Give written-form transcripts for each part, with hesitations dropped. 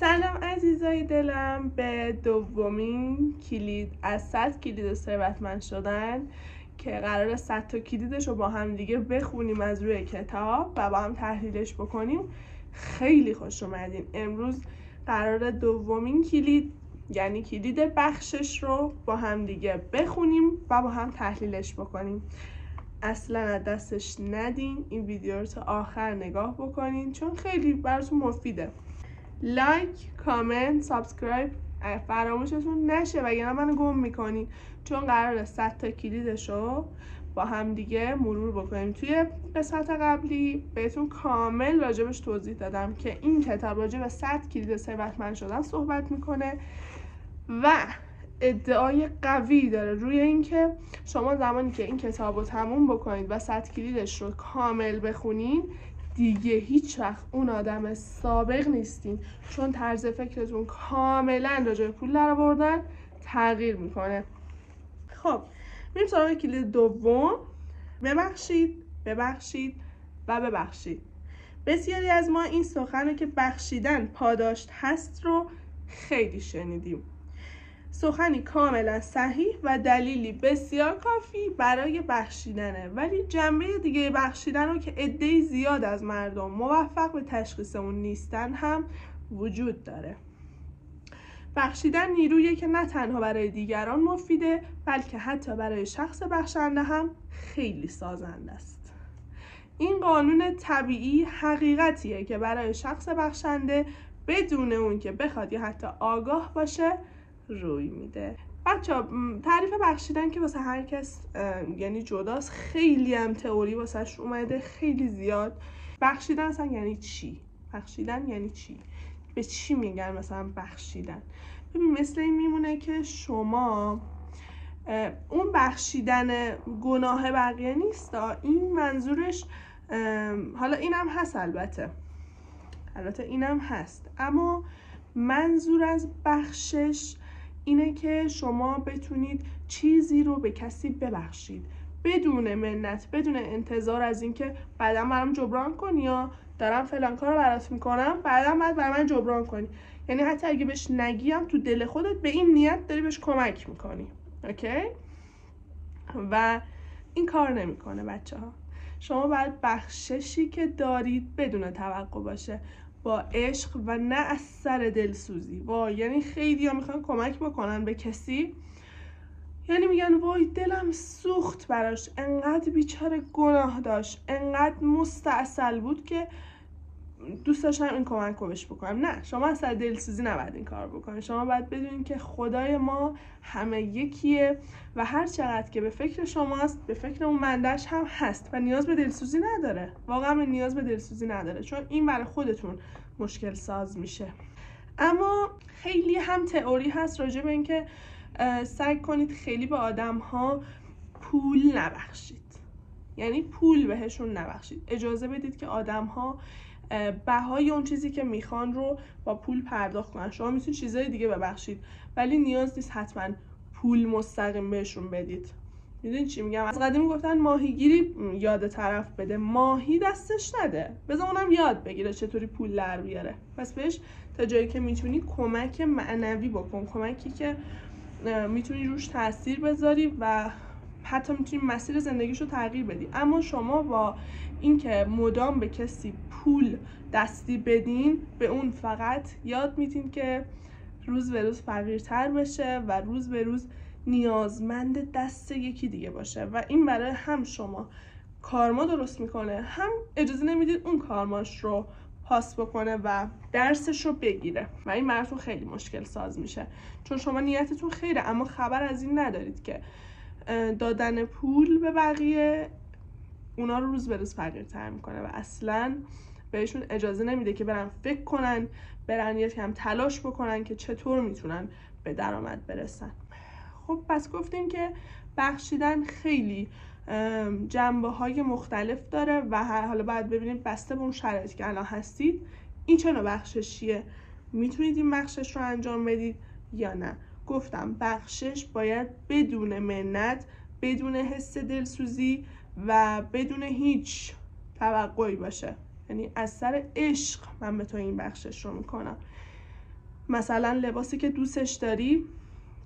سلام عزیزای دلم، به دومین کلید از 100 کلید ثروتمند شدن که قرار 100 تا کلیدش رو با هم دیگه بخونیم از روی کتاب و با هم تحلیلش بکنیم. خیلی خوش اومدین. امروز قرار دومین کلید یعنی کلید بخشش رو با هم دیگه بخونیم و با هم تحلیلش بکنیم. اصلا از دستش ندین، این ویدیو رو تا آخر نگاه بکنین چون خیلی براتون مفیده. لایک، کامنت، سابسکرایب فراموشتون نشه وگرنه منو گم میکنین، چون قراره 100 تا کلیدش رو با هم دیگه مرور بکنیم. توی قسمت قبلی بهتون کامل راجبش توضیح دادم که این کتاب راجب 100 کلید ثروتمند شدن صحبت میکنه و ادعای قوی داره روی اینکه شما زمانی که این کتاب رو تموم بکنید و 100 کلیدش رو کامل بخونین دیگه هیچ وقت اون آدم سابق نیستین، چون طرز فکرتون کاملا راجع به پول درآوردن تغییر میکنه. خب میریم سراغ کلید دوم. ببخشید و ببخشید. بسیاری از ما این سخن که بخشیدن پاداش هست رو خیلی شنیدیم. سخنی کاملا صحیح و دلیلی بسیار کافی برای بخشیدنه، ولی جنبه دیگه بخشیدن رو که عده‌ای زیاد از مردم موفق به تشخیص اون نیستن هم وجود داره. بخشیدن نیرویی که نه تنها برای دیگران مفیده بلکه حتی برای شخص بخشنده هم خیلی سازنده است. این قانون طبیعی حقیقتیه که برای شخص بخشنده بدون اون که بخواد یا حتی آگاه باشه روی میده. بچه‌ها تعریف بخشیدن که واسه هر کس یعنی جداست، خیلی هم تئوری واسش اومده، خیلی زیاد. بخشیدن اصلا یعنی چی؟ بخشیدن یعنی چی؟ به چی میگن مثلا بخشیدن؟ ببین مثل این میمونه که شما اون بخشیدن گناه بقیه نیست، این منظورش حالا اینم هست، البته اینم هست، اما منظور از بخشش اینه که شما بتونید چیزی رو به کسی ببخشید بدون منت، بدون انتظار از اینکه بعداً برام جبران کنی یا دارم فلان کارو برات میکنم بعداً بعد برای من جبران کنی. یعنی حتی اگه بهش نگیم تو دل خودت به این نیت داری بهش کمک میکنی. اوکی؟ و این کار نمیکنه بچه‌ها. شما باید بخششی که دارید بدون توقع باشه، با عشق و نه از سر دلسوزی. یعنی خیلی ها میخوان کمک بکنن به کسی، یعنی میگن وای دلم سوخت براش، انقدر بیچاره گناه داشت، انقدر مستعسل بود که دوست داشتم این کمک رو بهش بکنم. نه، شما از سر دلسوزی نباید این کار بکنید. شما باید بدونید که خدای ما همه یکیه و هر چقدر که به فکر شماست به فکر اون بندش هم هست و نیاز به دلسوزی نداره. واقعا نیاز به دلسوزی نداره، چون این برای خودتون مشکل ساز میشه. اما خیلی هم تئوری هست راجع به اینکه سعی کنید خیلی به آدم ها پول نبخشید، یعنی پول بهشون نبخشید. اجازه بدید که آدم ها بهای اون چیزی که میخوان رو با پول پرداخت کنن. شما میتونید چیزای دیگه ببخشید ولی نیاز نیست حتما پول مستقیم بهشون بدید. میدونید چی میگم؟ از قدیم گفتن ماهیگیری یاد طرف بده، ماهی دستش نده، بذار اونم یاد بگیره چطوری پول در بیاره. پس بهش تا جایی که میتونی کمک معنوی بکن، کمکی که میتونی روش تاثیر بذاری و حتی میتونی مسیر زندگیشو تغییر بدی. اما شما با اینکه مدام به کسی پول دستی بدین به اون فقط یاد میدین که روز به روز فقیرتر بشه و روز به روز نیازمند دست یکی دیگه باشه و این برای هم شما کارما درست میکنه، هم اجازه نمیدید اون کارماش رو پاس بکنه و درسش رو بگیره و این براتون خیلی مشکل ساز میشه، چون شما نیتتون خیره اما خبر از این ندارید که دادن پول به بقیه اونا رو روز به روز فقیرتر میکنه و اصلا بهشون اجازه نمیده که برن فکر کنن، برن یه کم تلاش بکنن که چطور میتونن به درآمد برسن. خب پس گفتیم که بخشیدن خیلی جنبه های مختلف داره و حالا باید ببینیم بسته به اون شرایطی که الان هستید این چه نوع بخششیه، میتونید این بخشش رو انجام بدید یا نه. گفتم بخشش باید بدون منت، بدون حس دلسوزی و بدون هیچ توقعی باشه، یعنی از سر عشق من به تو این بخشش رو میکنم. مثلا لباسی که دوستش داری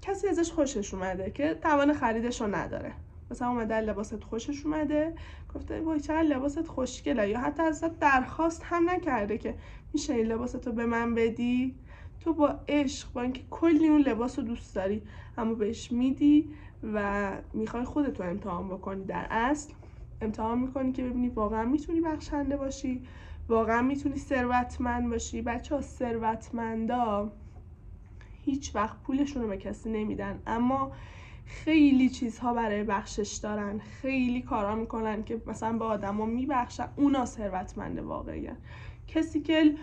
کسی ازش خوشش اومده که توان خریدش رو نداره، مثلا اومده لباست خوشش اومده گفته وای چقدر لباست خوشگله، یا حتی ازت درخواست هم نکرده که میشه این لباستو به من بدی، تو با عشق، با اینکه کلی اون لباس رو دوست داری اما بهش میدی و میخوای خودتو امتحان بکنی. در اصل امتحان میکنی که ببینی واقعا میتونی بخشنده باشی، واقعا میتونی ثروتمند باشی. بچه‌ها ثروتمندا هیچ وقت پولشون رو به کسی نمیدن، اما خیلی چیزها برای بخشش دارن، خیلی کارا میکنن که مثلا به آدما میبخشن، اونا ثروتمند واقعی هن. کسی که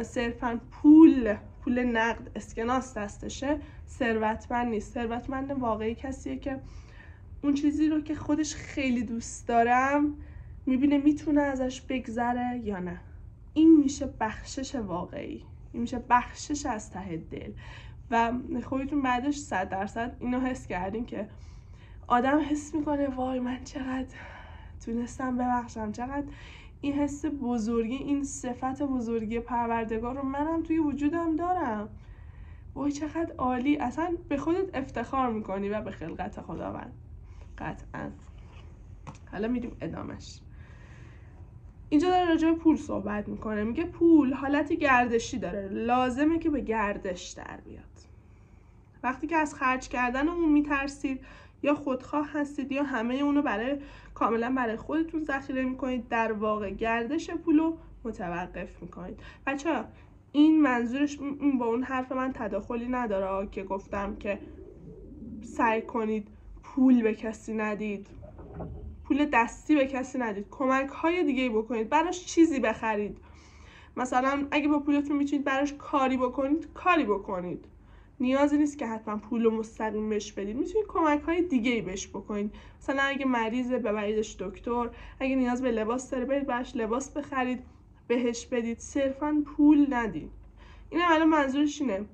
صرفا پول نقد اسکناس دستشه ثروتمند نیست. ثروتمند واقعی کسیه که اون چیزی رو که خودش خیلی دوست دارم میبینه میتونه ازش بگذره یا نه. این میشه بخشش واقعی، این میشه بخشش از ته دل. و خودتون بعدش 100% اینو حس کردین که آدم حس میکنه وای من چقدر تونستم ببخشم، چقدر این حس بزرگی، این صفت بزرگی پروردگار رو منم توی وجودم دارم، وای چقدر عالی. اصلا به خودت افتخار میکنی و به خلقت خداوند. قطعا. حالا میریم ادامش. اینجا داره راجع به پول صحبت میکنه، میگه پول حالت گردشی داره، لازمه که به گردش در بیاد. وقتی که از خرج کردن اون میترسید، یا خودخواه هستید یا همه اونو کاملا برای خودتون ذخیره میکنید، در واقع گردش پولو متوقف میکنید. بچه‌ها این منظورش با اون حرف من تداخلی نداره که گفتم که سعی کنید پول به کسی ندید، پول دستی به کسی ندید، کمک های دیگه بکنید، براش چیزی بخرید. مثلا اگه با پولتون میتونید براش کاری بکنید. نیازی نیست که حتما پول رو مستقیم بهش بدید، میتونید کمک های دیگه بهش بکنید. مثلا اگه مریضه ببریدش دکتر، اگه نیاز به لباس داره برید براش لباس بخرید بهش بدید، صرفا پول ندید. این الان منظورش اینه،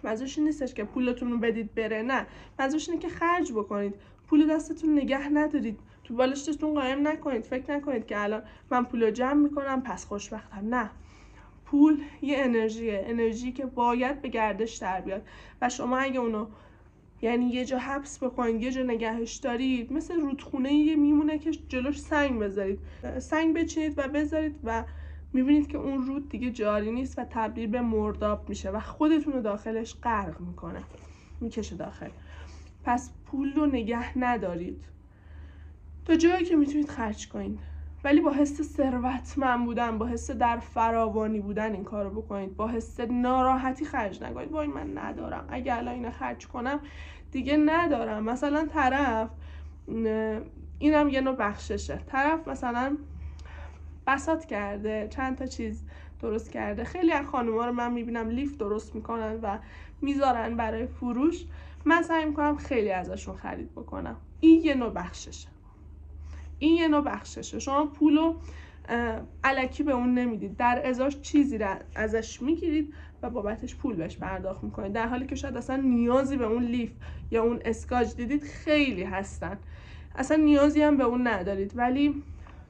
منظورش این نیستش که پولتون رو بدید بره، نه، منظورش اینه که خرج بکنید، پول دستتون نگه ندارید، تو بالشتون قایم نکنید، فکر نکنید که الان من پول رو جمع میکنم پس خوشبختم. نه، پول یه انرژی که باید به گردش در بیاد و شما اگه اونو یعنی یه جا حبس بکنید، یه جا نگهش دارید، مثل رودخونه یه میمونه که جلوش سنگ بذارید، سنگ بچینید و بذارید و میبینید که اون رود دیگه جاری نیست و تبدیل به مرداب میشه و خودتون رو داخلش غرق میکنه، میکشه داخل. پس پول رو نگه ندارید تا جایی که میتونید خرج کنید، ولی با حس ثروتمند بودن، با حس در فراوانی بودن این کارو بکنید، با حس ناراحتی خرج نکنید. وای من ندارم، اگه الان اینو خرج کنم دیگه ندارم. مثلا طرف، اینم یه نوع بخششه، طرف مثلا بساط کرده، چند تا چیز درست کرده، خیلی از خانوما رو من میبینم لیف درست میکنن و میذارن برای فروش، من سعی میکنم خیلی ازشون خرید بکنم. این یه نوع بخششه. شما پولو الکی به اون نمیدید، در ازاش چیزی رو ازش میگیرید و بابتش پول بهش پرداخت میکنید، در حالی که شاید اصلا نیازی به اون لیف یا اون اسکاچ دیدید خیلی هستن، اصلا نیازی هم به اون ندارید، ولی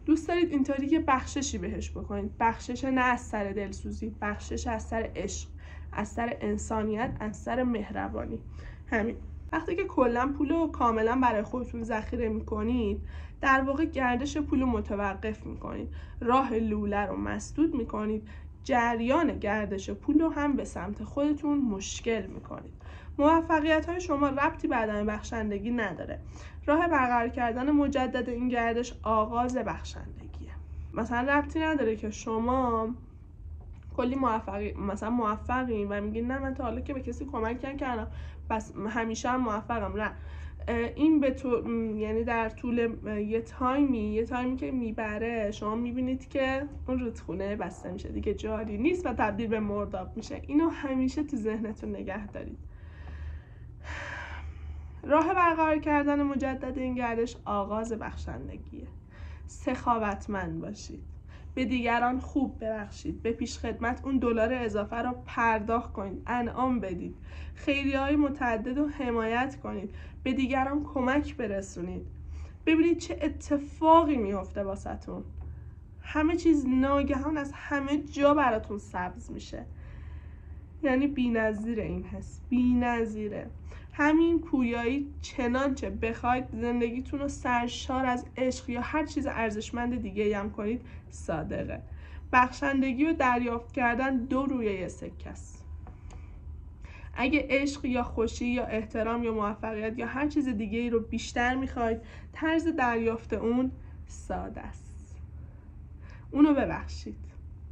دوست دارید اینطوری که بخششی بهش بکنید. بخشش نه از سر دلسوزی، بخشش از سر عشق، از سر انسانیت، از سر مهربانی. همین. وقتی که کلا پولو کاملا برای خودتون ذخیره میکنید، در واقع گردش پولو متوقف میکنید، راه لوله رو مسدود میکنید، جریان گردش پولو هم به سمت خودتون مشکل میکنید. موفقیت های شما ربطی به عدم بخشندگی نداره. راه برقرار کردن مجدد این گردش آغاز بخشندگیه. مثلا ربطی نداره که شما کلی موفقین و میگین نه من تا حالا که به کسی کمک نکردم بس همیشه هم موفقم. نه، این به یعنی در طول یه تایمی که میبره شما میبینید که اون رودخونه بسته میشه، دیگه جاری نیست و تبدیل به مرداب میشه. اینو همیشه تو ذهنتون نگه دارید. راه برقرار کردن مجدد این گردش آغاز بخشندگیه. سخاوتمند باشید، به دیگران خوب ببخشید، به پیش خدمت اون دلار اضافه رو پرداخت کنید، انعام بدید، خیریه‌های متعدد رو حمایت کنید، به دیگران کمک برسونید. ببینید چه اتفاقی میفته واسهتون، همه چیز ناگهان از همه جا براتون سبز میشه. یعنی بی‌نظیر این حس، بی‌نظیره. همین پویایی چنانچه بخواید زندگیتون رو سرشار از عشق یا هر چیز ارزشمند دیگه هم کنید صادقه. بخشندگی و دریافت کردن دو روی یک سکه است. اگه عشق یا خوشی یا احترام یا موفقیت یا هر چیز دیگه ای رو بیشتر میخواید، طرز دریافت اون ساده است. اونو ببخشید.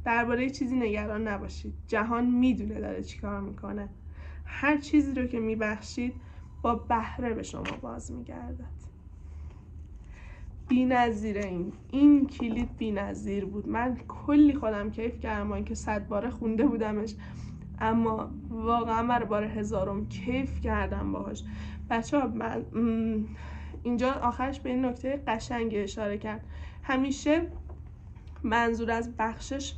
درباره چیزی نگران نباشید. جهان میدونه داره چی کار میکنه. هر چیزی رو که میبخشید با بهره به شما باز میگردد. بی‌نظیره. این کلید بی‌نظیر بود. من کلی خودم کیف کردم با اینکه 100 باره خونده بودمش، اما واقعا برای بار 1000م کیف کردم باهاش. بچه‌ها من اینجا آخرش به این نکته قشنگ اشاره کرد. همیشه منظور از بخشش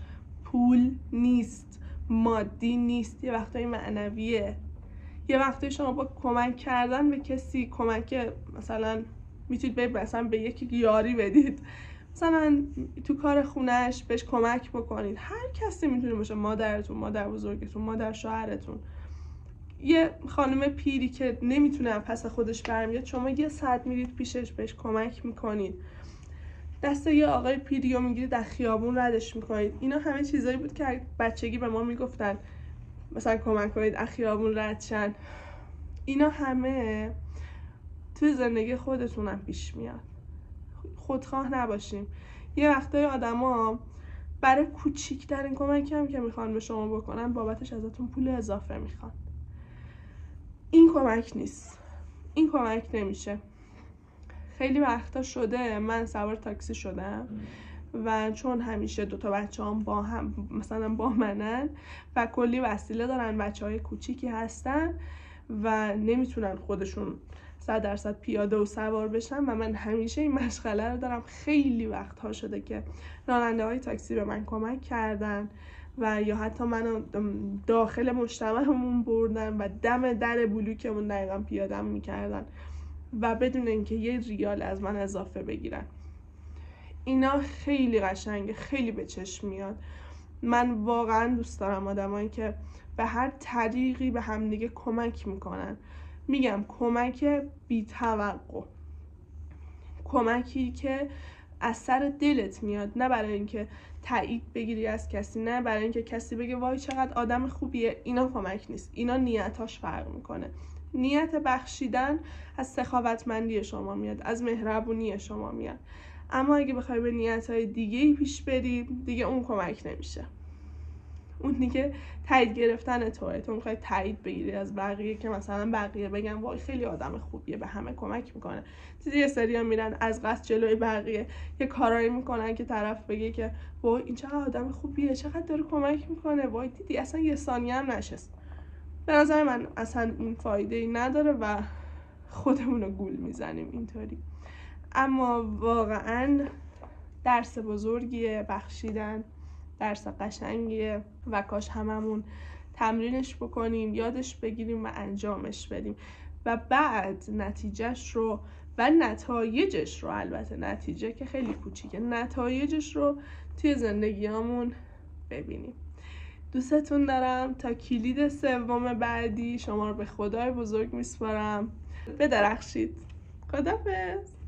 پول نیست، مادی نیست، یه وقتایی معنویه. یه وقتایی شما با کمک کردن به کسی، کمک مثلا میتونید مثلا به یکی یاری بدید، مثلا تو کار خونهش بهش کمک بکنید. هر کسی میتونه باشه، مادرتون، مادر بزرگتون، مادر شوهرتون، یه خانم پیری که نمیتونه پس خودش برمیاد، شما یه ساعت میرید پیشش بهش کمک میکنید. دست یه آقای پیری رو میگیرید از خیابون ردش میکنید. اینا همه چیزایی بود که بچگی به ما میگفتن مثلا کمک کنید از خیابون رد شن. اینا همه توی زندگی خودتونم پیش میاد. خودخواه نباشیم. یه وقتای آدما برای کوچیک‌ترین کمکی هم که میخوان به شما بکنن بابتش ازتون پول اضافه میخوان. این کمک نیست. این کمک نمیشه. خیلی وقتا شده من سوار تاکسی شدم و چون همیشه 2 بچه‌ام با هم مثلا با منن و کلی وسیله دارن، بچه‌های کوچیکی هستن و نمیتونن خودشون 100% پیاده و سوار بشن و من همیشه این مشغله رو دارم. خیلی وقت‌ها شده که راننده‌های تاکسی به من کمک کردن و یا حتی منو داخل مجتمعمون بردن و دم در بلوکمون دقیقاً پیاده‌ام می‌کردن و بدون اینکه یه ریال از من اضافه بگیرن. اینا خیلی قشنگه، خیلی به چشم میاد. من واقعا دوست دارم آدمایی که به هر طریقی به همدیگه کمک میکنن. میگم کمک بی توقع، کمکی که از سر دلت میاد، نه برای اینکه تایید بگیری از کسی، نه برای اینکه کسی بگه وای چقدر آدم خوبیه. اینا کمک نیست. اینا نیتاش فرق میکنه. نیت بخشیدن از سخاوتمندی شما میاد، از مهربونی شما میاد. اما اگه بخوای به نیت‌های دیگه‌ای پیش بری، دیگه اون کمک نمیشه. اون دیگه تایید گرفتن توئه. تو میخوای تایید بگیری از بقیه که مثلا بقیه بگن وای خیلی آدم خوبیه، به همه کمک میکنه. دیدی یه سری‌ها میرن از قصد جلوی بقیه یه کارایی میکنن که طرف بگه که وای این چقدر آدم خوبیه، چقدر داره کمک میکنه، وای دیدی اصلا یه ثانیه هم نشست. به نظر من اصلا این فایده‌ای نداره و خودمون رو گول میزنیم اینطوری. اما واقعا درس بزرگیه بخشیدن، درس قشنگیه و کاش هممون تمرینش بکنیم، یادش بگیریم و انجامش بدیم و بعد نتیجهش رو و نتایجش رو، البته نتیجه که خیلی کوچیکه، نتایجش رو توی زندگیامون ببینیم. دوستتون دارم. تا کلید 3 بعدی شما رو به خدای بزرگ میسپارم. بدرخشید. خداحافظ.